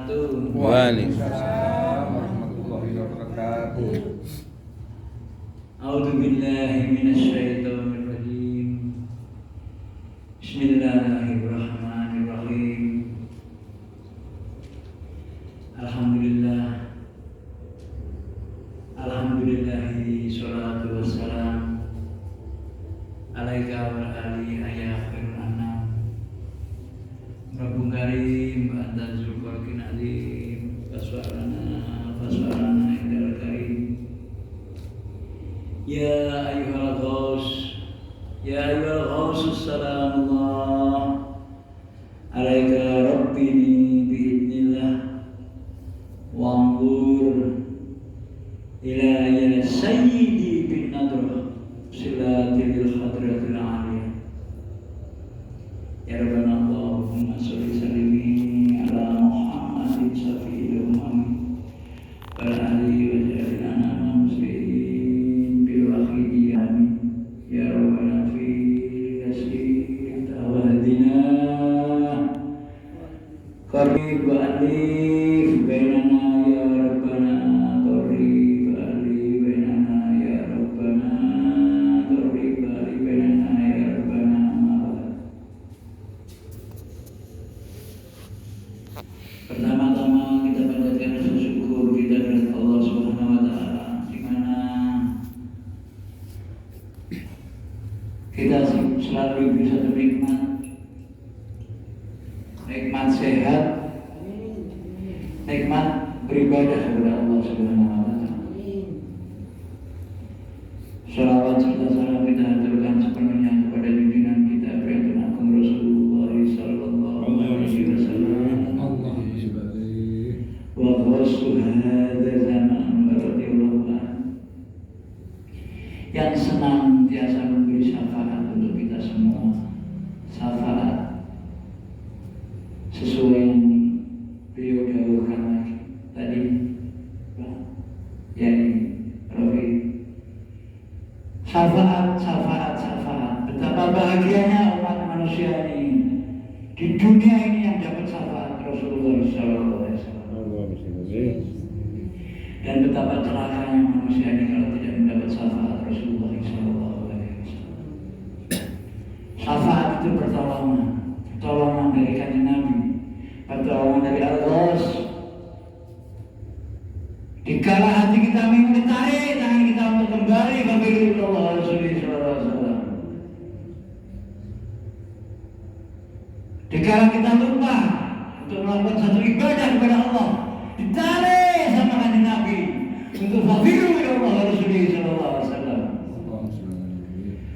wabarakatuh. Waalaikumsalam warahmatullahi wabarakatuh. A'udzu billahi minasyaitonir rajim. Bismillahirrahmanirrahim. Alhamdulillahi sholatu wassalam alaika wa ali ya khairul anam. Rabbul karim anta zulqarkin alim faswarana indal karim. Ya ayyuhal ghaus salamullah alaika rabbini biidnillah wa'angur ila ya sayyidi bin nadrah silatil hadratil aliyah. Ya Rabbana Allahumma sholli sallimi ala Muhammadin syafi'il umami wa alihi wa ja'alna muslimin bil wahidi amin. Ya Rabbana fi yasir tawadina qarib wa alif bainana ya Rabbana qarib wa alif bainana ya Rabbana qarib wa alif bainana ya Rabbana. Pertama-tama kita panjatkan rasa syukur kita kepada Allah Subhanahu wa taala, di mana kita selalu diberi satu nikmat sehat, nikmat beribadah kepada Allah Subhanahu wa taala. Shalawat serta salam kita haturkan sepenuhnya kepada junjungan kita Priyatun Agung Rasulullah sallallahu alaihi wasallam. Wa ghussu hadza zaman wa radhiyallahu anhu, yang senantiasa memberi syafaat untuk kita semua. Syafaat sesuai yang beliau dahulukan lagi tadi, ya ini Rafi. Syafaat. Betapa bahagianya umat manusia ini di dunia ini yang dapat syafaat Rasulullah sallallahu alaihi wasallam. Dan betapa celakanya manusia ini kalau tidak mendapat syafaat Rasulullah sallallahu alaihi wasallam. Syafaat itu pertolongan dari kanjeng Nabi, pertolongan dari Allah. Dikala hati kita ingin ditarik tangan kita untuk kembali kepada Allah Rasulullah sallallahu alaihi wasallam. Dikala kita lupa untuk melakukan satu ibadah kepada Allah, ditarik sama kanjeng Nabi untuk fafiru ila Allah Rasulullah sallallahu alaihi wasallam.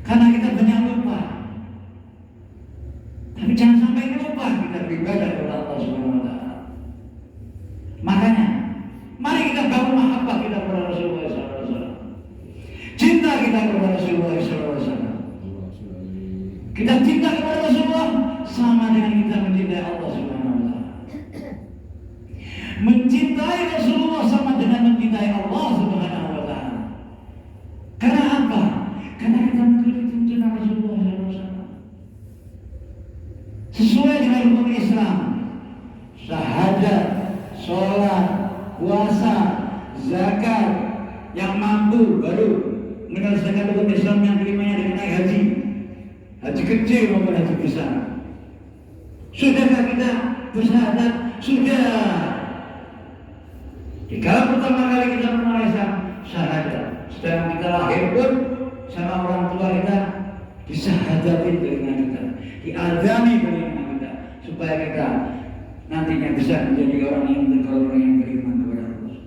Karena kita banyak lupa. Tapi jangan sampai lupa kita beribadah kepada Allah Subhanahu wa taala. Makanya mari kita bangun mahabbah kita kepada Rasulullah sallallahu alaihi wasallam. Cinta kita kepada Rasulullah sallallahu alaihi wasallam. Kita cinta kepada Rasulullah sama dengan kita mencintai Allah Subhanahu wa taala. Mencintai Rasulullah sama dengan mencintai Allah Subhanahu wa taala. Karena apa? Karena kita mengikuti tuntunan Rasulullah sallallahu alaihi wasallam. Sesuai dengan hukum Islam, syahadat, sholat, puasa, zakat, yang mampu baru menyelesaikan hukum Islam, yang kelimanya dengan naik haji kecil maupun haji besar. Sudahkah kita bersyahadat? Sudah. Jika pertama kali kita memulai syahadat, sedang kita lahir pun sama orang tua kita disyahadatin telinga kita, diadami telinga kita, supaya kita nantinya bisa menjadi orang yang tergolong yang beriman kepada Allah.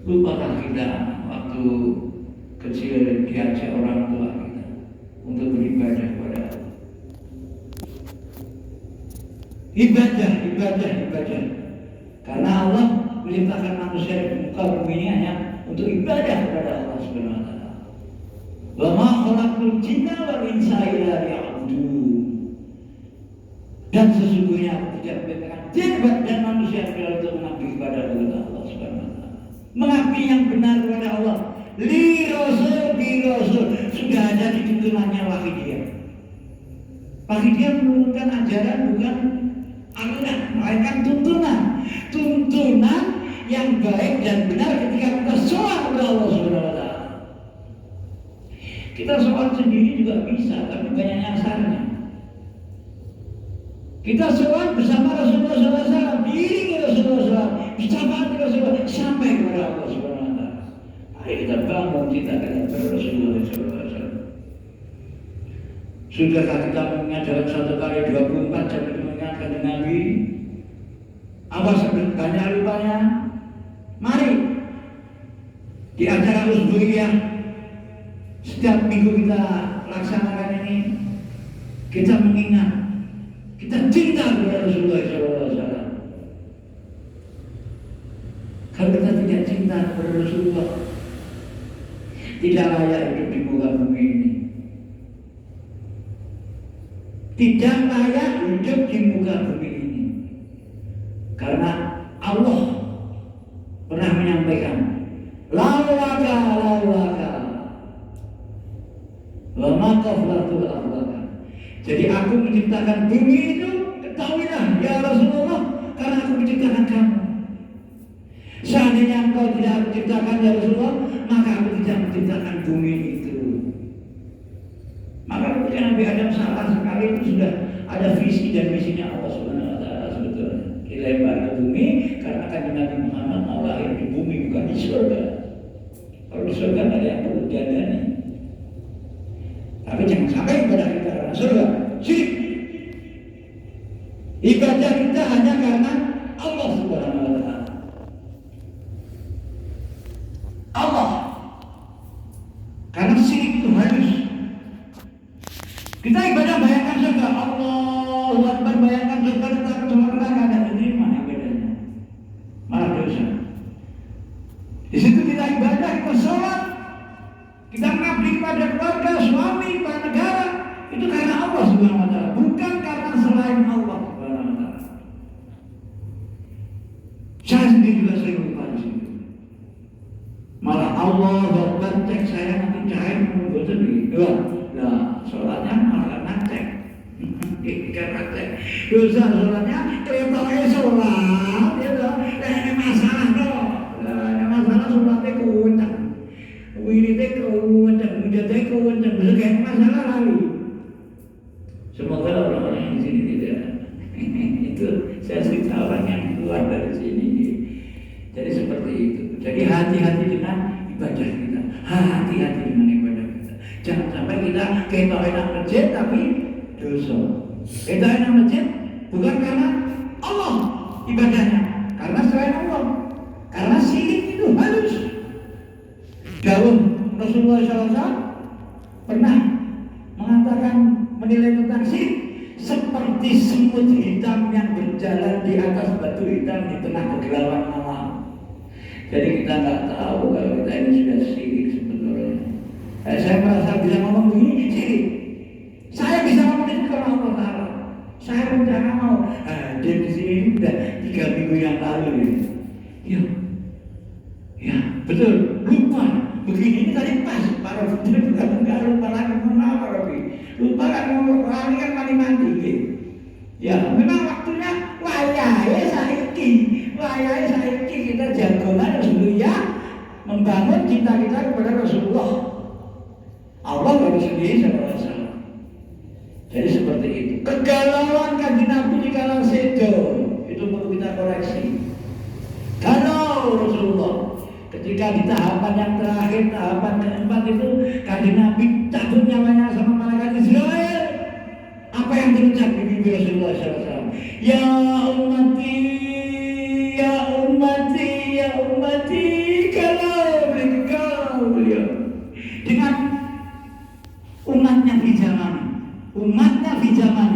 Lupakah kita waktu kecil diajak orang tua kita untuk beribadah kepada Allah? Ibadah. Karena Allah menciptakan manusia di muka bumi ini hanya untuk ibadah kepada Allah Subhanahu wa taala. Wa ma khalaqtul jinna wal insa illa liya'budun. Dan sesungguhnya aku tidak menciptakan jin dan manusia kecuali untuk mengabdi kepada Allah Subhanahu wa taala. Mengabdi yang benar kepada Allah. Li rasul sudah ada di tuntunannya Wahidiyah. Wahidiyah menurunkan ajaran bukan aturan, melainkan tuntunan. Tuntunan yang baik dan benar ketika kita sholat kepada Allah Subhanahu wa Ta'ala. Kita sholat sendiri juga bisa, tapi banyak nyasarnya. Kita sholat bersama Rasulullah SAW, diiringi Rasulullah SAW, bersamaan Rasulullah sampai kepada Allah Subhanahu wa Ta'ala. Ayo kita bangun kita kepada Rasulullah SAW. Sudahkah kita mengingat dalam satu kali 24 jam itu mengingatkan Nabi? Apa banyak lupanya? Mari di acara Usbuiyah setiap minggu kita laksanakan ini, kita mengingat, kita cinta kepada Rasulullah SAW. Kalau kita tidak cinta kepada Rasulullah, tidak layak hidup di muka bumi ini. Tidak layak hidup di muka bumi ini. Karena Allah pernah menyampaikan, laulaka wa ma khalaqtul arda. Jadi aku menciptakan bumi itu, ketahuilah ya Rasulullah, karena aku menciptakan kamu. Seandainya engkau tidak aku ciptakan ya Rasulullah, maka aku tidak menciptakan bumi itu. Maka ketika Nabi Adam salah sekali itu sudah ada visi dan misinya Allah Subhanahu wa Ta'ala sebetulnya. Dilempar ke bumi karena kan Nabi Muhammad mau lahir di bumi bukan di surga. Kalau di surga ada yang perlu diadani. Tapi jangan sampai ibadah kita karena surga. Syirik. Ibadah kita hanya karena Allah Subhanahu wa Ta'ala. Allah. Karena syirik itu halus. Kita ibadah bayangkan surga, Allahu Akbar, bayangkan surga tetapi surga tidak diterima ibadahnya, malah dosa. Di situ kita ibadah, kita sholat, kita mengabdi kepada keluarga, suami, kepada negara, itu karena Allah Subhanahu wa Ta'ala, bukan karena selain Allah Subhanahu wa Ta'ala. Saya sendiri juga sering lupa di situ. Malah Allah Akbar, cek saya nanti cahaya menunggu sendiri. Nah, sholatnya malah ngecek, ngecek. Dosa sholatnya, kelihatan sholat, ya toh. Ini masalah toh. Ini masalah sholatnya kuwenceng, wiridnya kuwenceng, mujadnya kuwenceng. Besok kayak masalah lalu. Semoga orang-orang yang di sini tidak. Itu saya cerita orang yang keluar dari sini. Jadi seperti itu. Jadi hati-hati dengan ibadah kita. Hati-hati dengan ibadah kita. Jangan sampai kita enak masjid tapi dosa. Kita enak masjid bukan karena Allah ibadahnya, karena selain Allah. Karena syirik itu halus. Dawuh Rasulullah SAW pernah mengatakan menilai tentang syirik seperti semut hitam yang berjalan di atas batu hitam di tengah kegelapan malam. Jadi kita nggak tahu kalau kita ini sudah syirik sebetulnya. Saya merasa bisa ngomong begini syirik. Saya bisa ngomong itu karena Allah Ta'ala. Saya rencana mau hadir di sini sudah 3 minggu yang lalu ya. Ya betul, lupa. Begini ini tadi pas. Para betul juga nggak lupa lagi mengenal Robi. Lupa kan ngomong lari kan mandi gitu. Ya memang waktunya wayahe saiki. Wayahe saiki kita jagongan Rasulullah membangun cinta kita kepada Rasulullah. Allah baru sendiri SAW. Jadi seperti itu. Kegalauan kanjeng Nabi di kala sedo itu perlu kita koreksi. Kalau Rasulullah ketika di tahapan yang terakhir, tahapan keempat itu kanjeng Nabi cabut nyawanya sama malaikat Israel. Apa yang terucap di bibir Rasulullah SAW? Ya ummati, ya ummati, ya ummati. Kalau engkau beliau dengan umatnya di zaman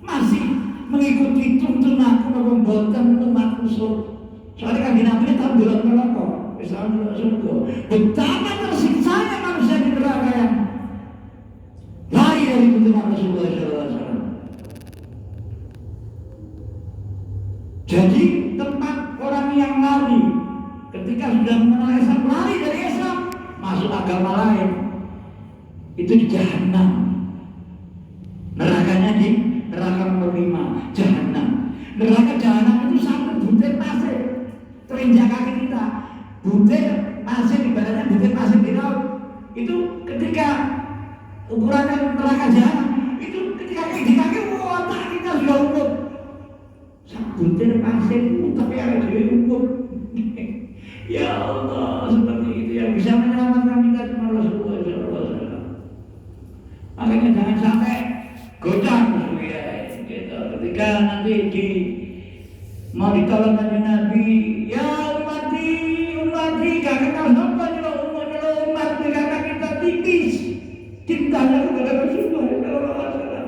masih mengikuti tuntunanku memboten umatku soalnya kan Nabi tahu belum neraka Islam belum surga. Betapa tersiksanya manusia di neraka yang lari dari tuntunan Rasulullah SAW. Jadi tempat orang yang lari ketika sudah mengenal Islam, lari dari Islam masuk agama lain, itu di Jahannam. Nerakanya di neraka nomor 5, Jahannam. Neraka jahanam itu satu butir pasir terinjak kaki kita. Butir pasir ibaratnya butir pasir di laut. Itu ketika ukuran neraka jahanam itu ketika di kaki otak kita sudah ukur. Satu butir pasir itu tapi ada di ukur. Ya Allah, seperti itu yang bisa menyelamatkan kita cuma Rasulullah SAW. Makanya jangan sampai goncang ya, gitu. Ketika nanti mau ditolong dari Nabi, ya umati, gak kenal apa umat karena kita tipis cintanya kepada Rasulullah SAW.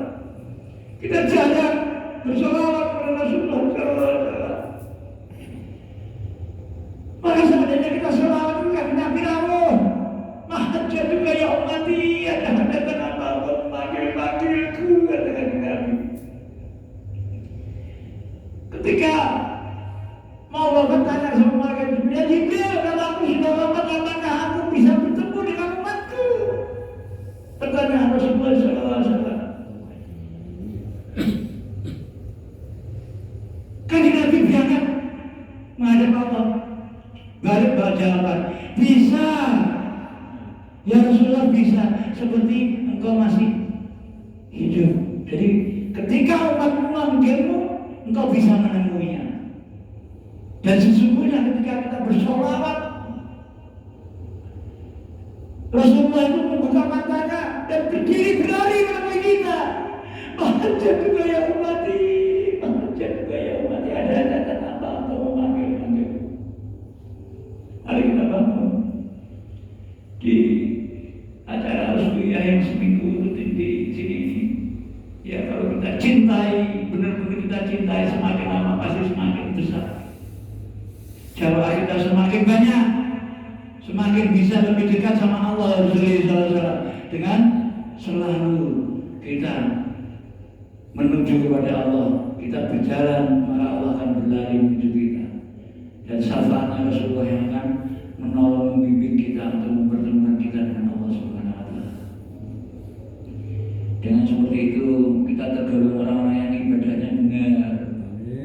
Kita jarang bersolawat kepada Rasulullah SAW. Maka sebenarnya kita selawat juga Nabi Rawuh. Mahajat juga ya umati, ada kenapa kau panggil-panggilku, katakan Nabi. Ketika mau bapak tanya sama malaikat Jibril, Jibril, kalau aku sudah wafat, apakah aku bisa bertemu dengan umatku? Pertanyaan Rasulullah SAW. Kan Nabi berangkat menghadap Allah. Balik jawaban, bisa. Ya Rasulullah bisa, seperti engkau masih hidup. Jadi ketika umatmu memanggilmu, engkau bisa menemuinya. Dan sesungguhnya ketika kita bersolawat, Rasulullah itu membuka matanya dan berdiri berlari menemui kita. Mahajat juga ya umati, mahajat juga ya umati. Ada apa engkau memanggil? Hari kita bangun di acara Rasulullah yang seminggu rutin di sini. Ya kalau kita cintai, benar-benar kita cintai, semakin lama pasti semakin besar. Jamaah kita semakin banyak, semakin bisa lebih dekat sama Allah Rasulullah SAW. Dengan selalu kita menuju kepada Allah, kita berjalan, maka Allah akan berlari menuju kita. Dan syafaatnya Rasulullah yang akan menolong membimbing kita untuk mempertemukan kita dengan Allah Subhanahu wa Ta'ala. Dengan seperti itu kita tergolong orang-orang yang ibadahnya benar.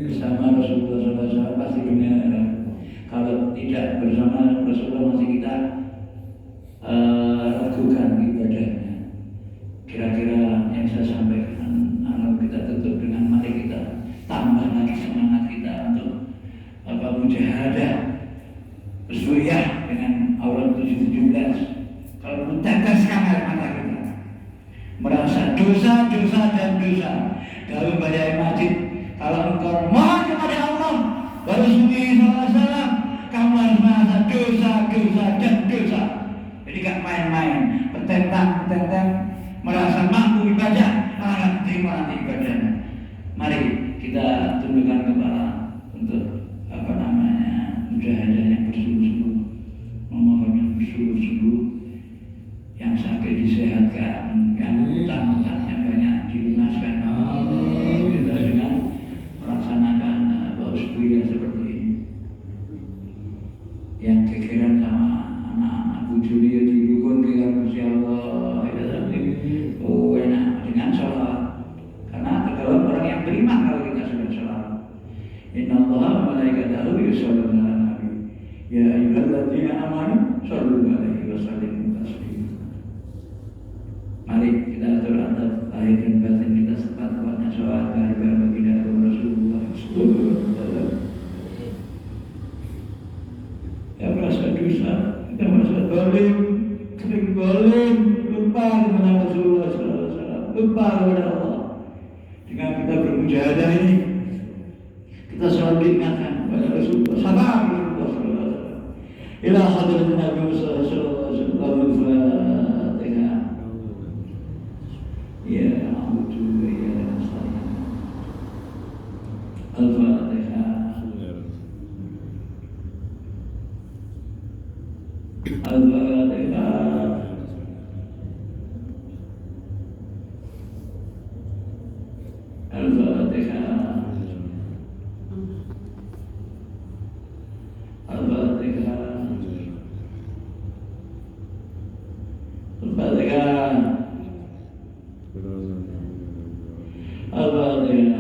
Bersama Rasulullah SAW pasti benar. Kalau tidak bersama Rasulullah masih kita ragukan ibadahnya. Kira-kira yang saya sampaikan, kita tutup dengan mari kita tambah lagi semangat kita untuk mujahadah bersuya dengan aurat 17. Kalau meneteskan air mata kita, merasa dosa dan dosa. Kalau baca masjid, kalau engkau mohon kepada Allah, Rasulullah SAW, kamu harus merasa dosa dan dosa. Jadi gak main-main, petentang, merasa mampu ibadah, malah terima nanti ibadahnya. Mari kita tundukkan kepala untuk mujahadah yang bersungguh-sungguh, memohon yang bersungguh-sungguh, yang sakit disehatkan, yang utang-utangnya banyak dilunaskan. Kita dengan melaksanakan usbuiyah seperti ini. Yang kekiran sama anak-anak bujuri didukung dengan Gusti Allah, enak dengan sholat. Karena tergolong orang yang beriman kalau kita sudah sholat. Inna Allah wa malaikatahu yusholluna ala nabi. Ya ayyuhalladzina amanu shollu alaihi wa sallimu taslima. Mari kita atur adab lahir dan batin kita sepat-sepatnya sholat kehadiran baginda Rasulullah SAW. Ya merasa dosa, kita merasa zalim, sering zalim, lupa kepada Rasulullah SAW, lupa kepada Allah. Dengan kita bermujahadah ini, kita selalu diingatkan kepada Rasulullah SAW. Ila hadratin Nabi Muhammad sallallahu alaihi wasallam. Ya a'udzu ya nasta'in. Al-Fatihah. Al-Fatihah. Al-Fatihah. Al-Fatihah. Al-Fatihah. Al-Fatihah.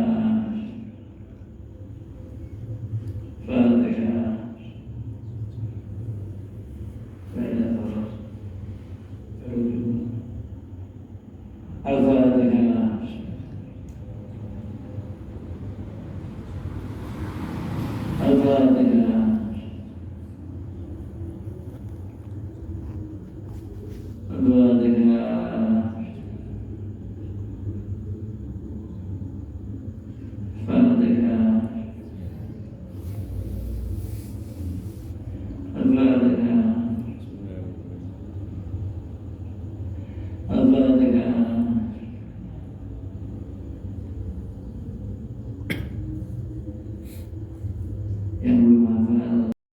wabarakatuh.